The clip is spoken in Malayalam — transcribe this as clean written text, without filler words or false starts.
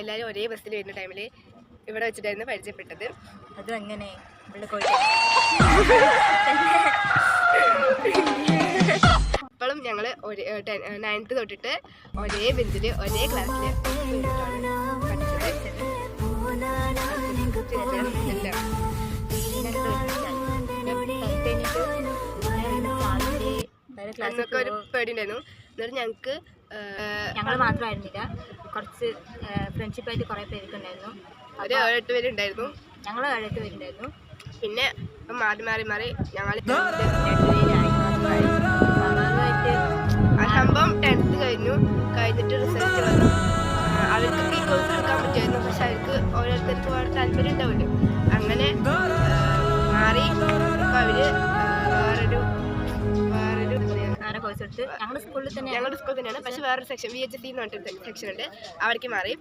എല്ലാവരും ഒരേ ബസ്സിൽ വരുന്ന ടൈമിൽ ഇവിടെ വെച്ചിട്ടായിരുന്നു പരിചയപ്പെട്ടത്. അതും അങ്ങനെ ഇപ്പോഴും ഞങ്ങൾ 9th തൊട്ടിട്ട് ഒരേ ബെഞ്ചിൽ ഒരേ ക്ലാസ്സിൽ അന്നൊക്കെ ഒരു പേടി ഉണ്ടായിരുന്നു. എന്നിട്ട് ഞങ്ങൾ മാത്രമായിരുന്നില്ല, കുറച്ച് ഫ്രണ്ട്ഷിപ്പായിട്ട് കുറേ പേരൊക്കെ ഉണ്ടായിരുന്നു. ഒരു 7-8 പേരുണ്ടായിരുന്നു. ഞങ്ങൾ 7-8 പേരുണ്ടായിരുന്നു. പിന്നെ മാറി മാറി മാറി ഞങ്ങൾ ആ സംഭവം 10th കഴിഞ്ഞിട്ട് റിസൾട്ട് വന്നു. അവർക്ക് ഈ കോഴ്സ് എടുക്കാൻ പറ്റുമായിരുന്നു, പക്ഷെ അവർക്ക് ഓരോരുത്തർക്ക് വേറെ താല്പര്യം ഉണ്ടാവില്ല. അങ്ങനെ മാറി ഇപ്പം അവര് വേറൊരു കോഴ്സ് എടുത്ത് ഞങ്ങളുടെ സ്കൂളിൽ തന്നെയാണ്, പക്ഷെ വേറൊരു സെക്ഷൻ VHSE എന്ന് പറഞ്ഞിട്ട് സെക്ഷൻ ഉണ്ട്, അവിടേക്ക് മാറി.